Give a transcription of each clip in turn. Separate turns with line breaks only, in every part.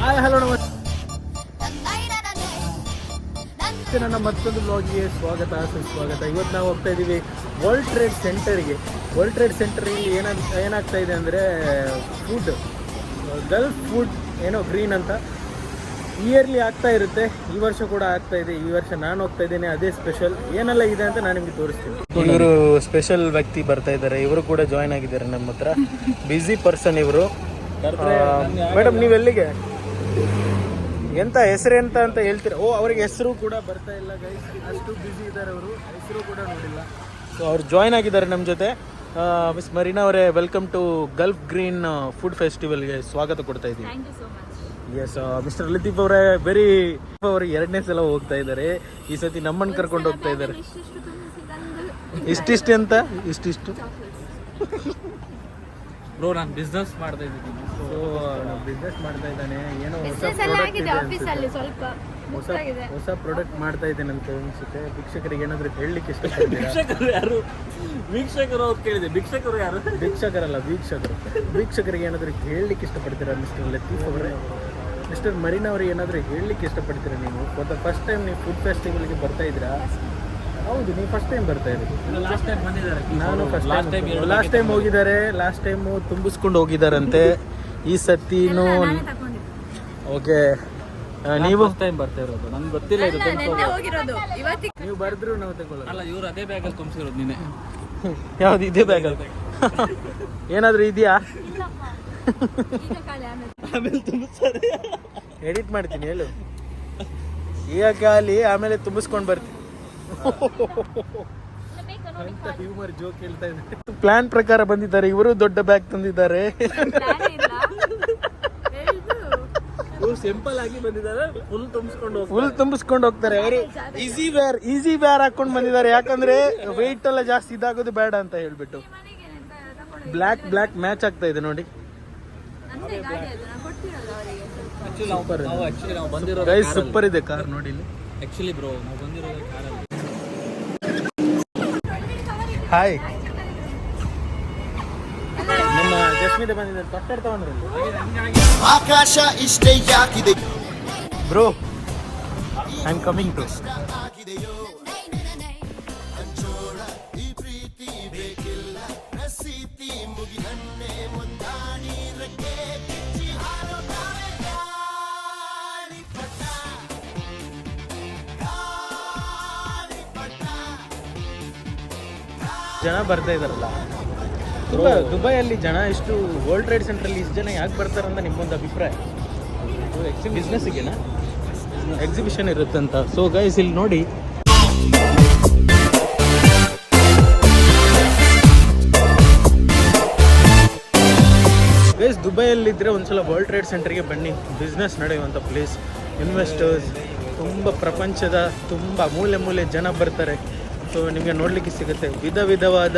Hi hello ನಮಸ್ತೆ, ನನ್ನ ಮತ್ತೊಂದು ಬ್ಲಾಗಿಗೆ ಸ್ವಾಗತ ಸುಸ್ವಾಗತ. ಇವತ್ತು ನಾವು ಹೋಗ್ತಾ ಇದ್ದೀವಿ ವರ್ಲ್ಡ್ ಟ್ರೇಡ್ ಸೆಂಟರ್ಗೆ. ವರ್ಲ್ಡ್ ಟ್ರೇಡ್ ಸೆಂಟರಲ್ಲಿ ಏನಾಗ್ತಾ ಇದೆ ಅಂದರೆ ಫುಡ್, ಗಲ್ಫ್ ಫುಡ್ ಏನೋ ಗ್ರೀನ್ ಅಂತ ಇಯರ್ಲಿ ಆಗ್ತಾ ಇರುತ್ತೆ. ಈ ವರ್ಷ ಕೂಡ ಆಗ್ತಾ ಇದೆ. ಈ ವರ್ಷ ನಾನು ಹೋಗ್ತಾ ಇದ್ದೇನೆ, ಅದೇ ಸ್ಪೆಷಲ್. ಏನೆಲ್ಲ ಇದೆ ಅಂತ ನಾನು ನಿಮಗೆ ತೋರಿಸ್ತೀನಿ. ಇವರು ಸ್ಪೆಷಲ್ ವ್ಯಕ್ತಿ ಬರ್ತಾ ಇದ್ದಾರೆ, ಇವರು ಕೂಡ ಜಾಯ್ನ್ ಆಗಿದ್ದಾರೆ ನಮ್ಮ ಹತ್ರ. ಬ್ಯುಸಿ ಪರ್ಸನ್ ಇವರು. ಮೇಡಮ್ ನೀವೆಲ್ಲಿಗೆ, ಎಂತ ಹೆಸರು ಎಂತ ಅಂತ ಹೇಳ್ತೀರಾ? ಅವ್ರಿಗೆ ಹೆಸರು ಕೂಡ ಬರ್ತಾ ಇಲ್ಲ ಗೈಸ್, ಅಷ್ಟು ಬ್ಯುಸಿ ಇದ್ದಾರೆ ಅವರು, ಹೆಸರು ಕೂಡ ನೋಡಿಲ್ಲ. ಸೊ ಅವ್ರು ಜಾಯ್ನ್ ಆಗಿದ್ದಾರೆ ನಮ್ಮ ಜೊತೆ. ಮಿಸ್ ಮರೀನಾ ಅವರೇ, welcome to Gulf Green Food ಫೆಸ್ಟಿವಲ್ಗೆ ಸ್ವಾಗತ ಕೊಡ್ತಾ ಇದ್ದೀವಿ. ಎಸ್ ಮಿಸ್ಟರ್ ಲತೀಫ್ ಅವರೇ, ಅವರು 2ನೇ ಸಲ ಹೋಗ್ತಾ ಇದ್ದಾರೆ. ಈ ಸತಿ ನಮ್ಮನ್ನು ಕರ್ಕೊಂಡು ಹೋಗ್ತಾ ಇದ್ದಾರೆ. ಇಷ್ಟಿಷ್ಟು ಅಂತ ಇಷ್ಟಿಷ್ಟು
ಬ್ರೋ, ನಾನು ಬಿಸ್ನೆಸ್ ಮಾಡ್ತಾ ಇದ್ದೀನಿ.
ಸೊ ಬಿಸ್ನೆಸ್ ಮಾಡ್ತಾ ಇದ್ದಾನೆ, ಏನೋ ಹೊಸ ಪ್ರಾಡಕ್ಟ್ ಮಾಡ್ತಾ ಇದ್ದೇನೆ ಅಂತ ಅನ್ಸುತ್ತೆ. ಭಿಕ್ಷಕರಿಗೆ ಏನಾದರೂ ಹೇಳಲಿಕ್ಕೆ ಇಷ್ಟಪಡ್ತೀರಾ?
ಭಿಕ್ಷಕರು ಯಾರು? ವೀಕ್ಷಕರು ಅವ್ರು ಕೇಳಿದೆ. ಭಿಕ್ಷಕರು ಯಾರು?
ಭಿಕ್ಷಕರಲ್ಲ, ವೀಕ್ಷಕರಿಗೆ ಏನಾದರೂ ಹೇಳಲಿಕ್ಕೆ ಇಷ್ಟಪಡ್ತೀರಾ ಮಿಸ್ಟರ್ ಲತೀಫ್ ಅವರೇ? ಮಿಸ್ಟರ್ ಮರೀನಾ ಅವ್ರಿಗೆ ಏನಾದರೂ ಹೇಳಲಿಕ್ಕೆ ಇಷ್ಟಪಡ್ತೀರಾ? ನೀವು ಫಸ್ಟ್ ಟೈಮ್ ನೀವು ಫುಡ್ ಫೆಸ್ಟಿವಲ್ಗೆ ಬರ್ತಾ ಇದ್ದೀರಾ? ಹೌದು, ನೀವು ಫಸ್ಟ್ ಟೈಮ್ ಬರ್ತಾ ಇರೋದು.
ಲಾಸ್ಟ್ ಟೈಮ್ ಬಂದಿದ್ದಾರೆ.
ನಾನು ಲಾಸ್ಟ್ ಟೈಮ್ ಹೋಗಿದ್ದಾರೆ. ಲಾಸ್ಟ್ ಟೈಮು ತುಂಬಿಸ್ಕೊಂಡು ಹೋಗಿದ್ದಾರಂತೆ. ಈ ಸತಿನೂ ಓಕೆ. ನೀವು
ಟೈಮ್ ಬರ್ತಾ ಇರೋದು ನಂಗೆ ಗೊತ್ತಿಲ್ಲ. ಇದು
ನೀವು ಬರೆದ್ರು ನಾವು ತಗೊಳ್ಳೋದು.
ಅಲ್ಲ, ಇವ್ರು ಅದೇ ಬ್ಯಾಗಲ್ಲಿ ತುಂಬಿಸಿರೋದು. ನೀನೆ
ಯಾವ್ದು ಇದೇ ಬ್ಯಾಗಲ್ಲಿ ಏನಾದರೂ ಇದೆಯಾ?
ಆಮೇಲೆ ತುಂಬಿಸ್ತಾರೆ.
ಎಡಿಟ್ ಮಾಡ್ತೀನಿ, ಹೇಳು. ಈಗ ಖಾಲಿ, ಆಮೇಲೆ ತುಂಬಿಸ್ಕೊಂಡು ಬರ್ತೀನಿ. ಹ್ಯೂಮರ್ ಜೋಕ್ ಹೇಳ್ತಾ ಇದ್ದಾರೆ. ಪ್ಲಾನ್ ಪ್ರಕಾರ ಬಂದಿದ್ದಾರೆ ಇವರು. ದೊಡ್ಡ ಬ್ಯಾಗ್ ತಂದಿದ್ದಾರೆ.
ಸಿಂಪಲ್ ಆಗಿ ಬಂದಿದ್ದಾರೆ. ಫುಲ್
ತುಂಬಿಸ್ಕೊಂಡು ಹೋಗ್ತಾರೆ ಅವರು. ಈಸಿ ವೇರ್ ಹಾಕೊಂಡು ಬಂದಿದ್ದಾರೆ. ಯಾಕಂದ್ರೆ ವೆಯ್ಟ್ ಎಲ್ಲ ಜಾಸ್ತಿ ಇದಾಗೋದು ಬೇಡ ಅಂತ ಹೇಳ್ಬಿಟ್ಟು. ಬ್ಲ್ಯಾಕ್ ಮ್ಯಾಚ್ ಆಗ್ತಾ ಇದೆ ನೋಡಿ. ಸೂಪರ್ ಇದೆ ಕಾರ್ ನೋಡಿ ಇಲ್ಲಿ.
ಆಕ್ಚುಲಿ ಬ್ರೋ, ನಾವು ಬಂದಿರೋದು ಕಾರಲ್ಲಿ.
ಹಾಯ್, ನಮ್ಮ ಜಸ್ಮಿತ ಬಂದಿದ್ದಾರೆ. ತೊಟ್ಟರ್ ತಗೊಂಡ್ರಲ್ಲಿ
ಆಕಾಶ ಇಷ್ಟೇ ಯಾಕಿದೆ
bro, I am coming to. ಜನ ಬರ್ತಾ ಇದಾರಲ್ಲ ದುಬೈಯಲ್ಲಿ. ಜನ ಇಷ್ಟು ವರ್ಲ್ಡ್ ಟ್ರೇಡ್ ಸೆಂಟ್ರಲ್ಲಿ ಇಷ್ಟು ಜನ ಯಾಕೆ ಬರ್ತಾರಂತ ನಿಮ್ಮೊಂದು ಅಭಿಪ್ರಾಯ? ಬಿಸ್ನೆಸ್ಸಿಗೆನಾ? ಎಕ್ಸಿಬಿಷನ್ ಇರುತ್ತಂತ. ಸೊ ಗೈಸ್, ಇಲ್ಲಿ ನೋಡಿ, ಗೈಸ್ ದುಬೈಯಲ್ಲಿದ್ದರೆ ಒಂದ್ಸಲ ವರ್ಲ್ಡ್ ಟ್ರೇಡ್ ಸೆಂಟರ್ಗೆ ಬನ್ನಿ. ಬಿಸ್ನೆಸ್ ನಡೆಯುವಂಥ ಪ್ಲೇಸ್. ಇನ್ವೆಸ್ಟರ್ಸ್ ತುಂಬ, ಪ್ರಪಂಚದ ತುಂಬ ಮೂಲೆ ಜನ ಬರ್ತಾರೆ. ಸೊ ನಿಮಗೆ ನೋಡಲಿಕ್ಕೆ ಸಿಗುತ್ತೆ. ವಿಧವಾದ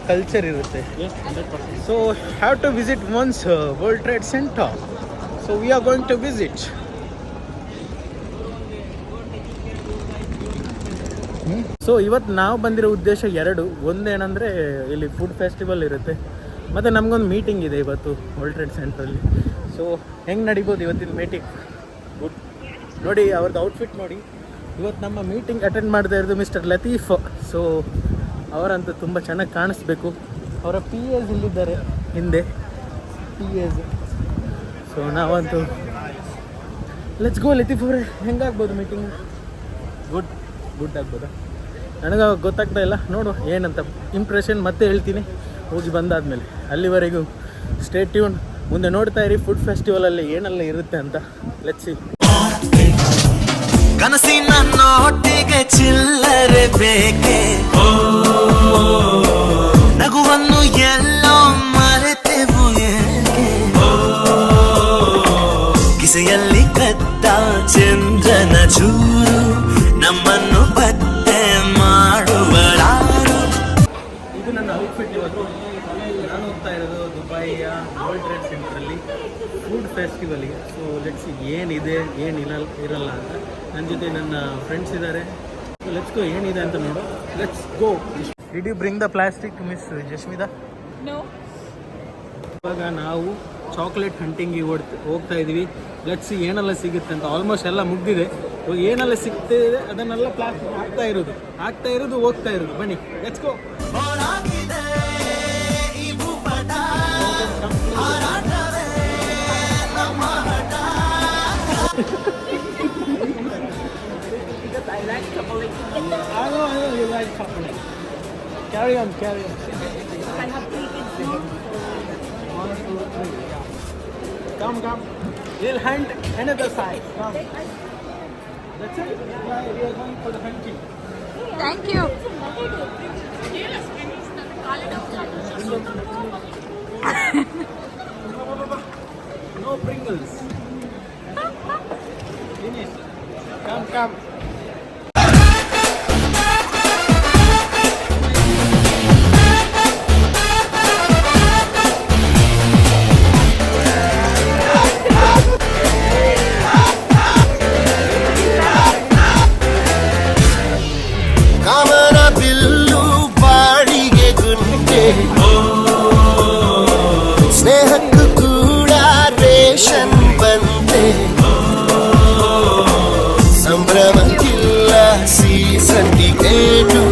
ಕಲ್ಚರ್ ಇರುತ್ತೆ. So have to visit once World Trade Center. So we are going to visit. So ಇವತ್ತು ನಾವು ಬಂದಿರೋ ಉದ್ದೇಶ 2. ಒಂದೇನಂದರೆ ಇಲ್ಲಿ ಫುಡ್ ಫೆಸ್ಟಿವಲ್ ಇರುತ್ತೆ, ಮತ್ತು ನಮಗೊಂದು ಮೀಟಿಂಗ್ ಇದೆ ಇವತ್ತು ವರ್ಲ್ಡ್ ಟ್ರೇಡ್ ಸೆಂಟ್ರಲ್ಲಿ. ಸೊ ಹೆಂಗೆ ನಡಿಬೋದು ಇವತ್ತಿನ ಮೀಟಿಂಗ್? ಗುಡ್ ನೋಡಿ, ಅವ್ರದ್ದು ಔಟ್ಫಿಟ್ ನೋಡಿ. ಇವತ್ತು ನಮ್ಮ ಮೀಟಿಂಗ್ ಅಟೆಂಡ್ ಮಾಡ್ತಾ ಇರೋದು ಮಿಸ್ಟರ್ ಲತೀಫ್. ಸೊ ಅವರಂತೂ ತುಂಬ ಚೆನ್ನಾಗಿ ಕಾಣಿಸ್ಬೇಕು. ಅವರ PAs ಇಲ್ಲಿದ್ದಾರೆ ಹಿಂದೆ, PAs. ಸೊ ನಾವಂತೂ ಲೆಟ್ಸ್ ಗೋ. ಲತೀಫ್ ಅವರೇ, ಹೆಂಗಾಗ್ಬೋದು ಮೀಟಿಂಗ್? ಗುಡ್ ಆಗ್ಬೋದಾ? ನನಗೆ ಗೊತ್ತಾಗ್ತಾ ಇಲ್ಲ. ನೋಡು ಏನಂತ ಇಂಪ್ರೆಷನ್ ಮತ್ತೆ ಹೇಳ್ತೀನಿ ಹೋಗಿ ಬಂದಾದಮೇಲೆ. ಅಲ್ಲಿವರೆಗೂ ಸ್ಟೇ ಟ್ಯೂನ್. ಮುಂದೆ ನೋಡ್ತಾ ಇರಿ ಫುಡ್ ಫೆಸ್ಟಿವಲಲ್ಲಿ ಏನೆಲ್ಲ ಇರುತ್ತೆ ಅಂತ. Let's see.
ಕನಸಿನ ನೋಟಿಗೆ ಚಿಲ್ಲರೆ ಬೇಕೆ, ನಗುವನ್ನು ಎಲ್ಲೋ ಮರೆತೆವು ಏಕೆ, ಕಿಸೆಯಲ್ಲಿ ಕದ್ದ ಚಂದ್ರನ ಚೂರು ನಮ್ಮನ್ನು ಪತ್ತೆ ಮಾಡುವಳಾರು.
ಇದು ನನ್ನ ಔಟ್ಫಿಟ್. ಇವತ್ತು ನಾನು ಹೋಗ್ತಾ ಇರೋದು ದುಬೈಯ ವರ್ಲ್ಡ್ ಟ್ರೇಡ್ ಸೆಂಟ್ರಲ್ಲಿ ಫುಡ್ ಫೆಸ್ಟಿವಲ್ಗೆ. ಸೊ ಲೆಟ್ಸ್ ಏನಿದೆ ಇರಲ್ಲ ಅಂತ. ನನ್ನ ಜೊತೆ ನನ್ನ ಫ್ರೆಂಡ್ಸ್ ಇದ್ದಾರೆ. ಸೊ ಲೆಟ್ಸ್ ಗೋ, ಏನಿದೆ ಅಂತ ನೋಡು. Let's go. Did you bring the plastic miss Jasmita?
No.
ಇವಾಗ ನಾವು ಚಾಕ್ಲೇಟ್ ಹಂಟಿಂಗಿಗೆ ಹೋಗ್ತಾ ಇದ್ದೀವಿ. ಲೆಟ್ಸ್ ಏನೆಲ್ಲ ಸಿಗುತ್ತೆ ಅಂತ. ಆಲ್ಮೋಸ್ಟ್ ಎಲ್ಲ ಮುಗ್ದಿದೆ. ಇವಾಗ ಏನೆಲ್ಲ ಸಿಗ್ತಿದೆ ಅದನ್ನೆಲ್ಲ ಪ್ಲಾನ್ ಆಗ್ತಾ ಇರೋದು ಹೋಗ್ತಾ ಇರೋದು. ಬನ್ನಿ let's go.
I like chocolate.
I know you like chocolate. Carry on.
I have 3 kids now.
1, 2, 3. Yeah. Come. We'll hunt another side. Come. That's it. Yeah, we are going for the hunting.
Thank you.
No Pringles. Finish. Come.
Kamana bill ಬಾಡಿಗೆ ಗುಂಟೆ ಸ್ನೇಹಕ್ಕೂ ಕೂಡ ration ಬಂತೆ ಸಂಭ್ರಮಕ್ಕಿಲ್ಲ season ticket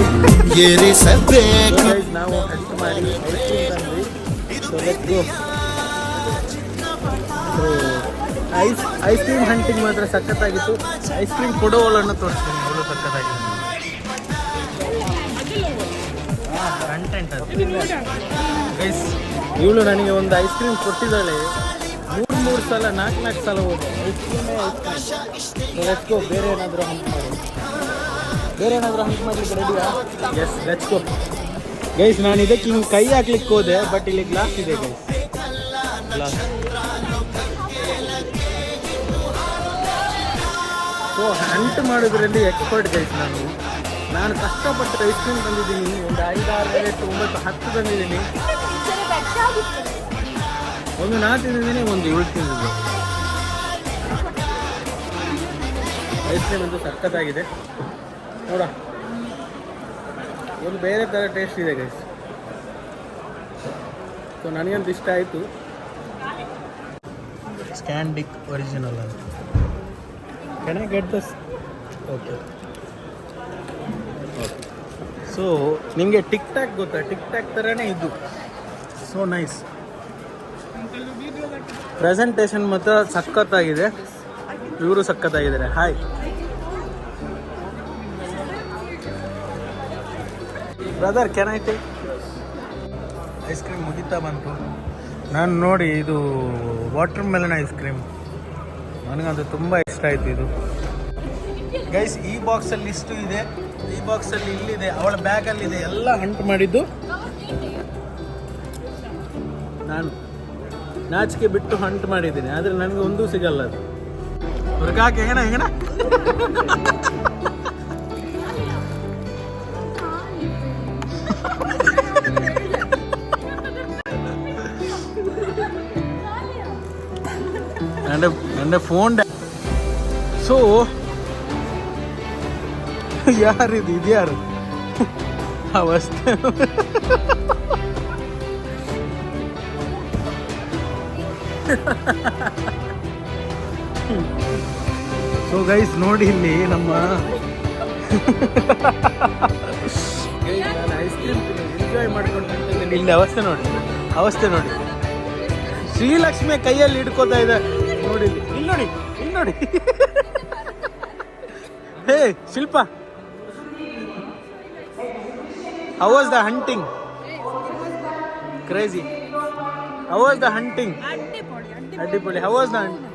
ಏರಿಸಬೇಕು.
Guys, ನಾವು Hunt ಮಾಡಿ ice cream hunting ಮಾತ್ರ ಸಖತ್ತಾಗಿತ್ತು. Ice cream ಕೊಡೋವಳನ್ನು ತೋರಿಸ್ತೀನಿ, ಅವಳು ಸಖತ್ತಾಗಿತ್ತು. Content ಅದು ಗೈಸ್. ಇವಳು ನನಗೆ ಒಂದು ಐಸ್ ಕ್ರೀಮ್ ಕೊಟ್ಟಿದ್ದಾಳೆ. 3 ಸಲ 4 ಸಲ ಹೋದೆ. ಐಸ್ ಕ್ರೀಮೇ ಲೆಟ್ಸ್ ಗೋ. ಬೇರೆ ಏನಾದರೂ ಹಂಟ್ ಮಾಡಿ ರೆಡಿಯಾ? Yes let's go. ಗೈಸ್ ನಾನು ಇದಕ್ಕೆ ಹಿಂಗೆ ಕೈ ಹಾಕ್ಲಿಕ್ಕೆ ಹೋದೆ, ಬಟ್ ಇಲ್ಲಿ ಗ್ಲಾಸ್ ಇದೆ ಗೈಸ್. ಗ್ಲಾಸ್. ಸೊ ಹಂಟ್ ಮಾಡೋದ್ರಲ್ಲಿ ಎಕ್ಸ್ಪರ್ಟ್ ಗೈಸ್. ನಾನು ಕಷ್ಟಪಟ್ಟು ಐಸ್ ಕ್ರೀಮ್ ತಂದಿದ್ದೀನಿ. ಒಂದು 5, 6, 8, 9, 10 ತಂದಿದ್ದೀನಿ. ಒಂದು 4 ತಿಂದಿದ್ದೀನಿ, ಒಂದು 7 ತಿಂದಿದ್ದೆ. ಐಸ್ ಕ್ರೀಮ್ ಅಂತೂ ಸಖತ್ತಾಗಿದೆ ನೋಡ. ಒಂದು ಬೇರೆ ಥರ ಟೇಸ್ಟ್ ಇದೆ ಗೈಸ್. ಸೊ ನನಗಂತೂ ಇಷ್ಟ ಆಯಿತು. ಸ್ಕ್ಯಾಂಡಿಕ್ ಒರಿಜಿನಲ್ ಅಂತ. Can I get this? Okay. So ನಿಮಗೆ ಟಿಕ್ ಟ್ಯಾಕ್ ಗೊತ್ತಾ? ಟಿಕ್ ಟ್ಯಾಕ್ ಥರನೇ ಇದು. So nice. ಪ್ರೆಸೆಂಟೇಷನ್ ಮಾತ್ರ ಸಖತ್ತಾಗಿದೆ. ಇವರು ಸಖತ್ತಾಗಿದ್ದಾರೆ. Hi brother, can I take? Ice cream ಮುಗಿತಾ ಬಂತು. ನಾನು ನೋಡಿ ಇದು ವಾಟರ್ ಮೆಲನ್ ಐಸ್ ಕ್ರೀಮ್. ನನಗಂತೂ ತುಂಬ ಇಷ್ಟ ಆಯಿತು ಇದು ಗೈಸ್. ಈ ಬಾಕ್ಸಲ್ಲಿ ಇಷ್ಟು ಇದೆ, ಈ ಬಾಕ್ಸಲ್ಲಿ ಇಲ್ಲಿದೆ, ಅವಳ ಬ್ಯಾಗಲ್ಲಿದೆ. ಎಲ್ಲ ಹಂಟ್ ಮಾಡಿದ್ದು ನಾನು ನಾಚಿಕೆ ಬಿಟ್ಟು ಹಂಟ್ ಮಾಡಿದ್ದೀನಿ. ಆದರೆ ನನಗೆ ಒಂದೂ ಸಿಗಲ್ಲ ಅದು. ಹೊರಗಾಕಿ ಹೆಂಗಣ ನನ್ನ ಫೋನ್. ಸೊ ಯಾರಿದು? ಇದು ಯಾರು? ಅವಸ್ಥೆ. ಸೊ ಗೈಸ್ ನೋಡಿ ಇಲ್ಲಿ ನಮ್ಮ ನಾನು ಐಸ್ ಕ್ರೀಮ್ ಎಂಜಾಯ್ ಮಾಡ್ಕೊಂಡು ಇಲ್ಲಿ ಅವಸ್ಥೆ ನೋಡಿ. ಶ್ರೀಲಕ್ಷ್ಮಿ ಕೈಯಲ್ಲಿ ಹಿಡ್ಕೋತಾ ಇದೆ ನೋಡಿ. ಇಲ್ಲಿ ನೋಡಿ. ಹೇ ಶಿಲ್ಪ, how was the hunting? Crazy. How was the hunting? Addipoli. How was the hunting?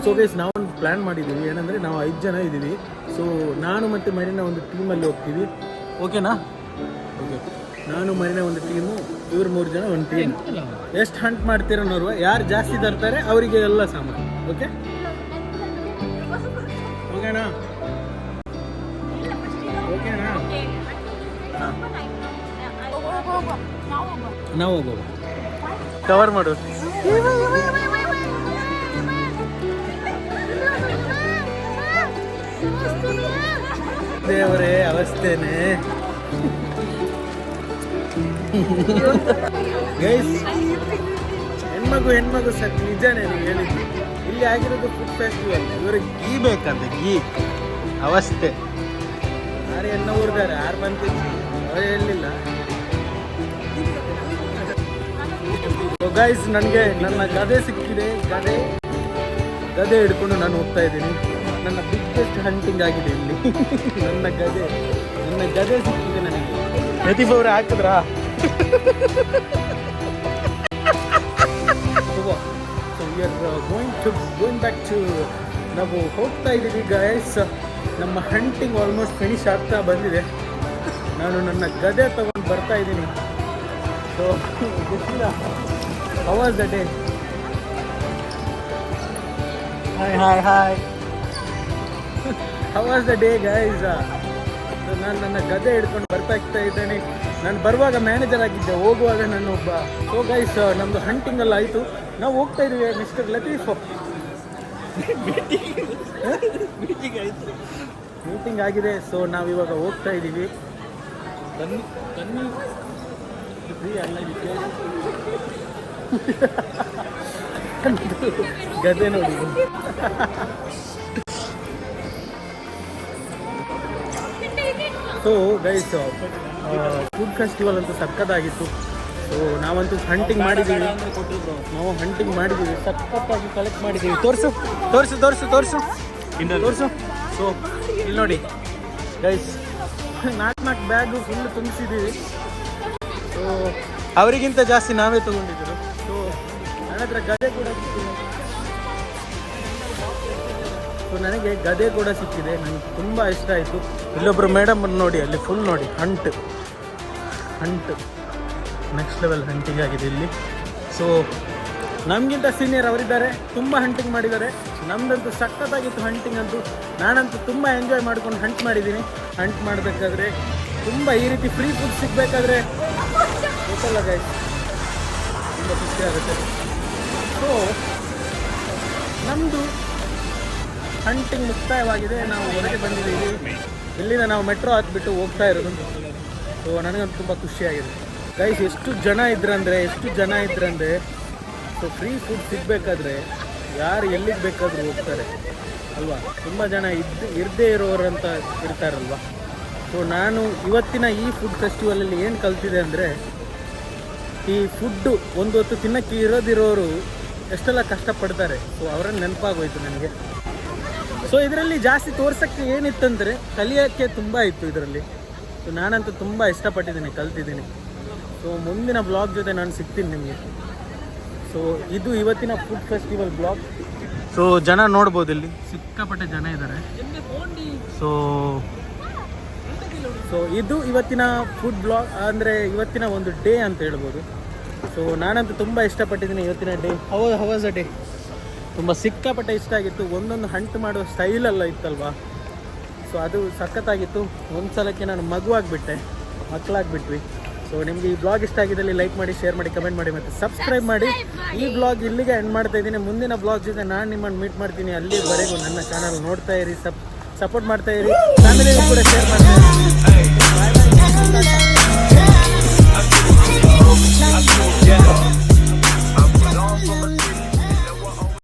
So guys ನಾವು ಒಂದು ಪ್ಲ್ಯಾನ್ ಮಾಡಿದ್ದೀವಿ. ಏನಂದರೆ ನಾವು 5 ಜನ ಇದ್ದೀವಿ. ಸೊ ನಾನು ಮತ್ತು ಮರಿನಾ ಒಂದು ಟೀಮಲ್ಲಿ ಹೋಗ್ತೀವಿ. ಓಕೆನಾ? ಓಕೆ. ನಾನು ಮರಿನಾ ಒಂದು ಟೀಮು, ಇವ್ರು 3 ಜನ ಒಂದು ಟೀಮ್. ಎಷ್ಟು ಹಂಟ್ ಮಾಡ್ತೀರೋ ನೋಡುವ. ಯಾರು ಜಾಸ್ತಿ ತರ್ತಾರೆ ಅವರಿಗೆ ಎಲ್ಲ ಸಾಮಾನು. ಓಕೆ ಓಕೆನಾ? ನಾವು ಹೋಗುವ. ಕವರ್ ಮಾಡು. ದೇವರೇ ಅವಸ್ಥೆನೇ. ಗೈಸ್ ಹೆಣ್ಮಗು ಸರ್ ನಿಜಾನೇ ನೀವು ಹೇಳಿದ್ದು. ಇಲ್ಲಿ ಆಗಿರೋದು ಫುಡ್ ಫೆಸ್ಟಿವಲ್, ಇವ್ರಿಗೆ ಗೀ ಬೇಕಂತೆ, ಗೀ ಅವಸ್ಥೆ. ಯಾರು ಹೆಣ್ಣ ಊರಿದ್ದಾರೆ, ಯಾರು ಬಂತಿದ್ರು ಅವರೇ ಹೇಳಲಿಲ್ಲ. ಗೈಸ್ ನನಗೆ ನನ್ನ ಗದೆ ಸಿಕ್ಕಿದೆ. ಗದೆ ಹಿಡ್ಕೊಂಡು ನಾನು ಹೋಗ್ತಾ ಇದ್ದೀನಿ. ನನ್ನ ಬಿಗ್ಗೆಸ್ಟ್ ಹಂಟಿಂಗ್ ಆಗಿದೆ ಇಲ್ಲಿ. ನನ್ನ ಗದೆ ಸಿಕ್ಕಿದೆ ನನಗೆ. ಲತೀಫ್ ಅವ್ರೆ ಹಾಕಿದ್ರಾ? ಗೋಯಿಂಗ್ ಬ್ಯಾಕ್ ಟು ನಾವು ಹೋಗ್ತಾ ಇದ್ದೀವಿ ಗೈಸ್. ನಮ್ಮ ಹಂಟಿಂಗ್ ಆಲ್ಮೋಸ್ಟ್ ಫಿನಿಶ್ ಆಗ್ತಾ ಬಂದಿದೆ. ನಾನು ನನ್ನ ಗದೆ ತಗೊಂಡು ಬರ್ತಾ ಇದ್ದೀನಿ. ಸೊ ಗೊತ್ತಿಲ್ಲ how was the day. Hi how was the day guys. ನಾನು ನನ್ನ ಗದೆ ಹಿಡ್ಕೊಂಡು ಬರ್ತಾ ಇದ್ದೇನೆ. ನಾನು ಬರುವಾಗ ಮ್ಯಾನೇಜರ್ ಆಗಿದ್ದೆ, ಹೋಗುವಾಗ ನಾನು ಒಬ್ಬ. ಸೊ ಗೈಸ್ ನಮ್ಮದು ಹಂಟಿಂಗ್ ಎಲ್ಲ ಆಯಿತು. ನಾವು ಹೋಗ್ತಾ ಇದ್ದೀವಿ ಮಿಸ್ಟರ್ ಲತೀಫ್. ಮೀಟಿಂಗ್ ಆಗಿದೆ. ಸೊ ನಾವಿವಾಗ ಹೋಗ್ತಾ ಇದ್ದೀವಿ. ಬನ್ನಿ ಫ್ರೀ ಅಲ್ಲ ಇದಕ್ಕೆ. ಗದೆ ನೋಡಿ. ಸೊ ಗೈಸ್ ಫುಡ್ ಫೆಸ್ಟಿವಲ್ ಅಂತೂ ಸಖತ್ತಾಗಿತ್ತು. ಸೊ ನಾವಂತೂ ಹಂಟಿಂಗ್ ಮಾಡಿದ್ದೀವಿ. ಸಖತ್ತಾಗಿ ಕಲೆಕ್ಟ್ ಮಾಡಿದ್ದೀವಿ. ತೋರಿಸು. ಸೊ ಇಲ್ಲಿ ನೋಡಿ ಗೈಸ್, 4 ಬ್ಯಾಗು ಫುಲ್ ತುಂಬಿಸಿದ್ದೀವಿ. ಸೊ ಅವರಿಗಿಂತ ಜಾಸ್ತಿ ನಾವೇ ತೊಗೊಂಡಿದ್ರು. ಸೊ ನನ್ನ ಹತ್ರ ಗದೆ ಕೂಡ ಸಿಕ್ಕಿದೆ. ಸೊ ನನಗೆ ಗದೆ ಕೂಡ ಸಿಕ್ಕಿದೆ. ನನಗೆ ತುಂಬ ಇಷ್ಟ ಆಯಿತು. ಇಲ್ಲೊಬ್ಬರು ಮೇಡಮ್ ನೋಡಿ, ಅಲ್ಲಿ ಫುಲ್ ನೋಡಿ ಹಂಟ್ ನೆಕ್ಸ್ಟ್ ಲೆವೆಲ್ ಹಂಟಿಂಗ್ ಆಗಿದೆ ಇಲ್ಲಿ. ಸೊ ನಮಗಿಂತ ಸೀನಿಯರ್ ಅವರಿದ್ದಾರೆ, ತುಂಬ ಹಂಟಿಂಗ್ ಮಾಡಿದ್ದಾರೆ. ನಮ್ಮದಂತೂ ಸಖತ್ತಾಗಿತ್ತು ಹಂಟಿಂಗ್ ಅಂತೂ. ನಾನಂತೂ ತುಂಬ ಎಂಜಾಯ್ ಮಾಡ್ಕೊಂಡು ಹಂಟ್ ಮಾಡಿದ್ದೀನಿ. ಹಂಟ್ ಮಾಡಬೇಕಾದ್ರೆ ತುಂಬ ಈ ರೀತಿ ಫ್ರೀ ಫುಡ್ ಸಿಗಬೇಕಾದ್ರೆ ಗೊತ್ತಲ್ಲ ಗೈಸ್, ತುಂಬ ಖುಷಿ ಆಗುತ್ತೆ. ಸೊ ನಮ್ಮದು ಹಂಟಿಂಗ್ ಮುಕ್ತಾಯವಾಗಿದೆ. ನಾವು ಹೊರಗೆ ಬಂದಿದ್ದೀವಿ. ಇಲ್ಲಿಂದ ನಾವು ಮೆಟ್ರೋ ಹತ್ಬಿಟ್ಟು ಹೋಗ್ತಾ ಇರೋದು. ಸೊ ನನಗಂತೂ ತುಂಬ ಖುಷಿಯಾಗಿದೆ ಗೈಸ್. ಎಷ್ಟು ಜನ ಇದ್ರಂದರೆ ಸೊ ಫ್ರೀ ಫುಡ್ ಸಿಗಬೇಕಾದ್ರೆ ಯಾರು ಎಲ್ಲಿಗೆ ಬೇಕಾದರೂ ಹೋಗ್ತಾರೆ ಅಲ್ವಾ. ತುಂಬ ಜನ ಇರದೇ ಇರೋರಂತ ಇರ್ತಾರಲ್ವ. ಸೊ ನಾನು ಇವತ್ತಿನ ಈ ಫುಡ್ ಫೆಸ್ಟಿವಲಲ್ಲಿ ಏನು ಕಲ್ತಿದೆ ಅಂದರೆ, ಈ ಫುಡ್ಡು ಒಂದು ಹೊತ್ತು ತಿನ್ನೋಕ್ಕೆ ಇರೋದಿರೋರು ಎಷ್ಟೆಲ್ಲ ಕಷ್ಟಪಡ್ತಾರೆ. ಸೊ ಅವರನ್ನು ನೆನಪಾಗೋಯ್ತು ನನಗೆ. ಸೊ ಇದರಲ್ಲಿ ಜಾಸ್ತಿ ತೋರ್ಸೋಕ್ಕೆ ಏನಿತ್ತಂದರೆ ಕಲಿಯೋಕ್ಕೆ ತುಂಬ ಇತ್ತು ಇದರಲ್ಲಿ. ಸೊ ನಾನಂತೂ ತುಂಬ ಇಷ್ಟಪಟ್ಟಿದ್ದೀನಿ, ಕಲ್ತಿದ್ದೀನಿ. ಸೊ ಮುಂದಿನ ಬ್ಲಾಗ್ ಜೊತೆ ನಾನು ಸಿಗ್ತೀನಿ ನಿಮಗೆ. ಸೊ ಇದು ಇವತ್ತಿನ ಫುಡ್ ಫೆಸ್ಟಿವಲ್ ಬ್ಲಾಗ್. ಸೊ ಜನ ನೋಡ್ಬೋದು, ಇಲ್ಲಿ ಸಿಕ್ಕಾಪಟ್ಟೆ ಜನ ಇದ್ದಾರೆ. ಸೊ ಇದು ಇವತ್ತಿನ ಫುಡ್ ಬ್ಲಾಗ್, ಅಂದರೆ ಇವತ್ತಿನ ಒಂದು ಡೇ ಅಂತ ಹೇಳ್ಬೋದು. ಸೊ ನಾನಂತೂ ತುಂಬ ಇಷ್ಟಪಟ್ಟಿದ್ದೀನಿ ಇವತ್ತಿನ ಡೇ. ಹವಾಸ್ ಅ ಡೇ ತುಂಬ ಸಿಕ್ಕಾಪಟ್ಟೆ ಇಷ್ಟ ಆಗಿತ್ತು. ಒಂದೊಂದು ಹಂಟ್ ಮಾಡುವ ಸ್ಟೈಲೆಲ್ಲ ಇತ್ತಲ್ವಾ. ಸೊ ಅದು ಸಖತ್ತಾಗಿತ್ತು. ಒಂದು ಸಲಕ್ಕೆ ನಾನು ಮಕ್ಕಳಾಗ್ಬಿಟ್ವಿ. ಸೊ ನಿಮಗೆ ಈ ಬ್ಲಾಗ್ ಇಷ್ಟ ಆಗಿದ್ದಲ್ಲಿ ಲೈಕ್ ಮಾಡಿ, ಶೇರ್ ಮಾಡಿ, ಕಮೆಂಟ್ ಮಾಡಿ ಮತ್ತು ಸಬ್ಸ್ಕ್ರೈಬ್ ಮಾಡಿ. ಈ ಬ್ಲಾಗ್ ಇಲ್ಲಿಗೆ ಎಂಡ್ ಮಾಡ್ತಾ ಇದ್ದೀನಿ. ಮುಂದಿನ ಬ್ಲಾಗ್ ಜೊತೆ ನಾನು ನಿಮ್ಮನ್ನು ಮೀಟ್ ಮಾಡ್ತೀನಿ. ಅಲ್ಲಿವರೆಗೂ ನನ್ನ ಚಾನಲ್ ನೋಡ್ತಾ ಇರಿ, ಸಪೋರ್ಟ್ ಮಾಡ್ತಾ ಇರಿ, ಫ್ಯಾಮಿಲಿಗೂ ಕೂಡ ಶೇರ್ ಮಾಡ್ತಾ ಇರಿ.